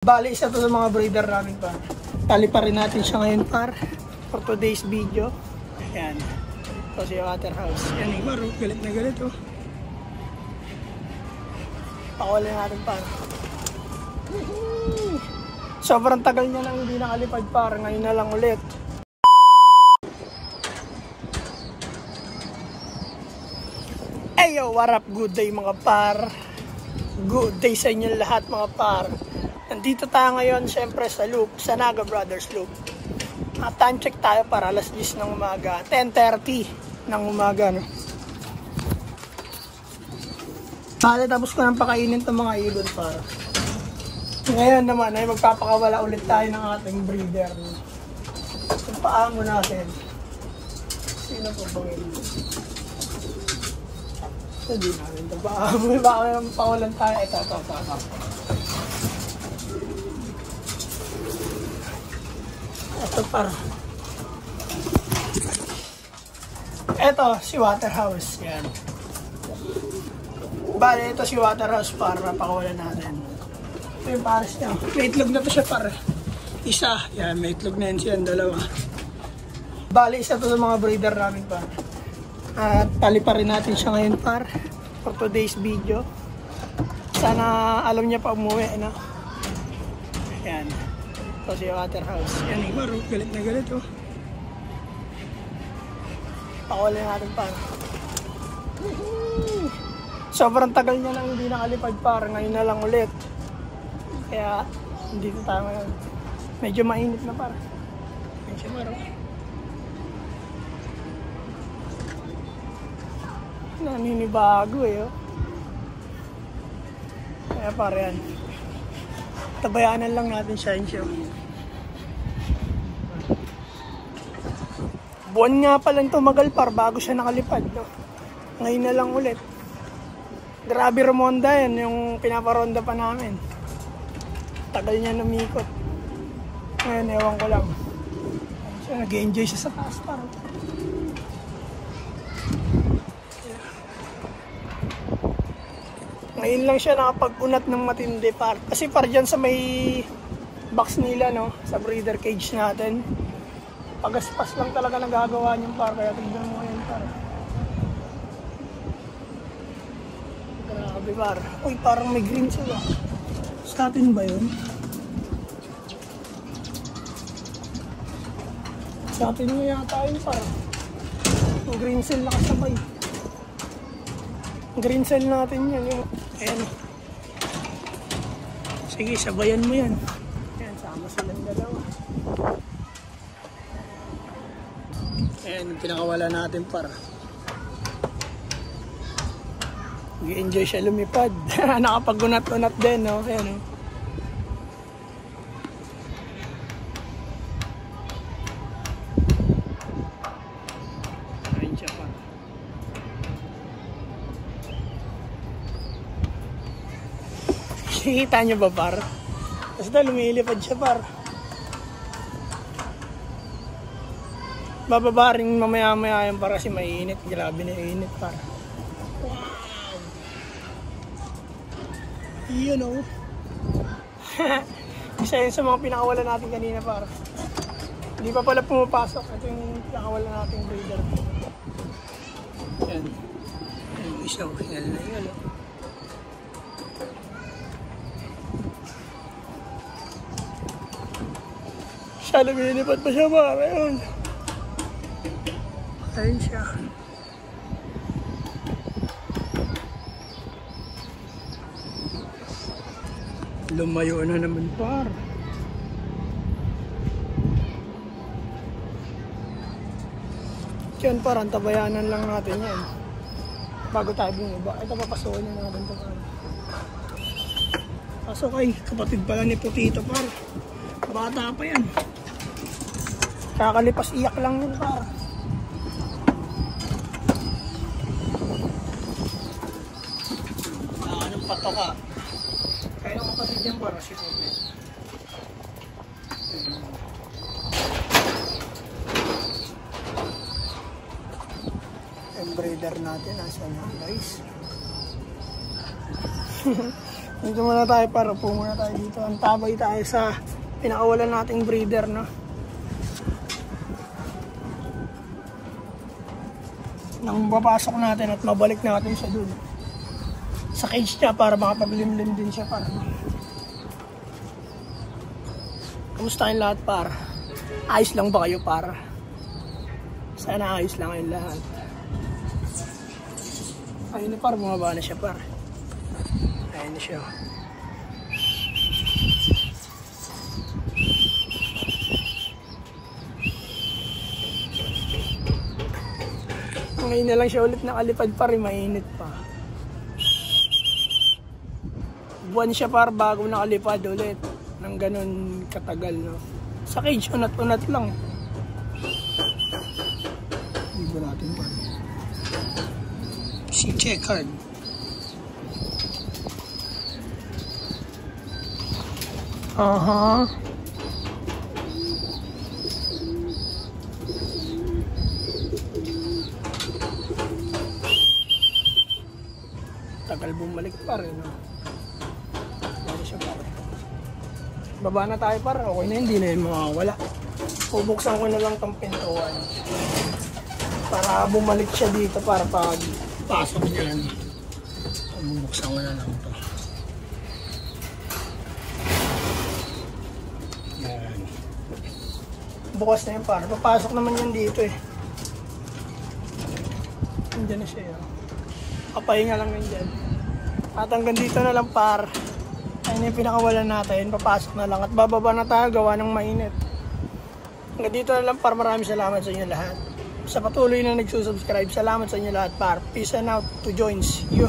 Bali, isa to sa mga breeder namin par. Tali pa rin natin siya ngayon par for today's video. Ayan. Ito si Waterhouse. Yan yung baro. Galit na galit oh. Pakulan natin par. Sobrang tagal niya nang hindi nakalipad par. Ngayon na lang ulit. Eyo, what up? Good day mga par. Good day sa inyo lahat mga par. Nandito tayo ngayon syempre sa loop, sa Naga Brothers loop. Time check tayo para alas 10 ng umaga, 10:30 ng umaga no. Tapos ko nang pakainin itong mga ibon para. Ngayon naman ay magpapakawala ulit tayo ng ating breeder. Yung paamo natin. Sino po bang ibon? Hindi namin ito paamo. Baka may pawalan tayo. Ito. Ito para. Ito si Waterhouse. Yan. Bale, ito si Waterhouse para pakawalan natin. Ito yung pares niya. May itlog na to siya para. Isa. Yan, may itlog na yun siya. Dalawa. Bale, isa to sa mga breeder namin para. At tali pa rin natin siya ngayon par for today's video. Sana alam niya pa umuwi no? Ayan. Ito si Waterhouse. Yan yung baro. Galit na galit oh. Pakulan natin par. Sobrang tagal niya nang hindi nakalipad par. Ngayon na lang ulit. Kaya dito tayo ngayon. Medyo mainit na par. Medyo baro. Naninibago eh oh. Kaya pare yan. Tabayanan lang natin siya yung show. Buwan nga palang tumagal par bago siya nakalipad no? Ngayon na lang ulit. Grabe Ramonda yan yung pinaparonda pa namin. Tagal niya numikot. Ngayon ewan ko lang. So, nag-enjoy siya sa taas par. Ngayon lang siya nakapag-unat ng matindi par. Kasi par dyan sa may box nila no, sa breeder cage natin. Pagaspas lang talaga nagagawa niyong par. Kaya tignan mo ngayon par. Grabe par. Uy, parang may green sila. Sa atin ba yun? Sa atin mo yata yun par. Yung green cell nakasabay. Green cell natin yan yung ayan. Sige, sabayan mo yan. Ayan, sama silang dalawa. Ayan, pinakawala natin para nag-enjoy siya lumipad. Nakapag-unat-unat din no? Ayan o. Ayan siya pa. Nakikita nyo ba par? Basta lumilipad siya par. Bababa rin mamaya-maya yan para kasi mainit. Grabe na init par. Wow! Yun o. Isa yun sa mga pinakawala natin kanina par. Hindi pa pala pumapasok. Ito yung pinakawala natin breeder. Yan. Yan isa o. Yan na yun o. Siya lumilipad pa siya par. Ayun. Ayun siya. Lumayo na naman par. Yan par, antabayanan lang natin yan. Bago tayo bumaba. Ito papasukin na natin ito par. Pasok ay kapatid pala ni Putito par. Bata pa yan. Kakalipas iyak lang yun par. Anong patoka? Kaya ang kapatid yan para si Putito. Yung breeder natin nasa na guys. Dito muna tayo para upo muna tayo dito. Antabay tayo sa pinakawalan nating breeder, no? Nang mapasok natin at mabalik natin siya dun sa cage niya para makapaglimlim din siya para. Kamusta kayong lahat par? Ayos lang ba kayo par? Sana ayos lang kayong lahat. Ayun na par, bumaba na siya par. Ayun na siya. Ngayon na lang siya ulit nakalipad pa rin, mainit pa. Buwan siya par bago nakalipad ulit ng ganun katagal, no? Sa cage, unat-unat lang. Hindi natin pa. Si checkered. Aha. Tagal bumalik pa rin, no? Bali siya pa rin. Baba na tayo para okay na, hindi na yun mawawala. Bubuksan ko na lang tong pintuan para bumalik siya dito para pag pasok niyan. Bubuksan ko na lang to. Yan. Bukas na yun para papasok naman yan dito eh. Nandiyan na siya yun. Kapahinga lang yun dyan. At hanggang dito na lang par. Ayun yung pinakawalan natin. Papasok na lang at bababa na tayo gawa ng mainit. Hanggang dito na lang par. Maraming salamat sa inyo lahat. Sa patuloy na nagsusubscribe, salamat sa inyo lahat par. Peace and out to joins you.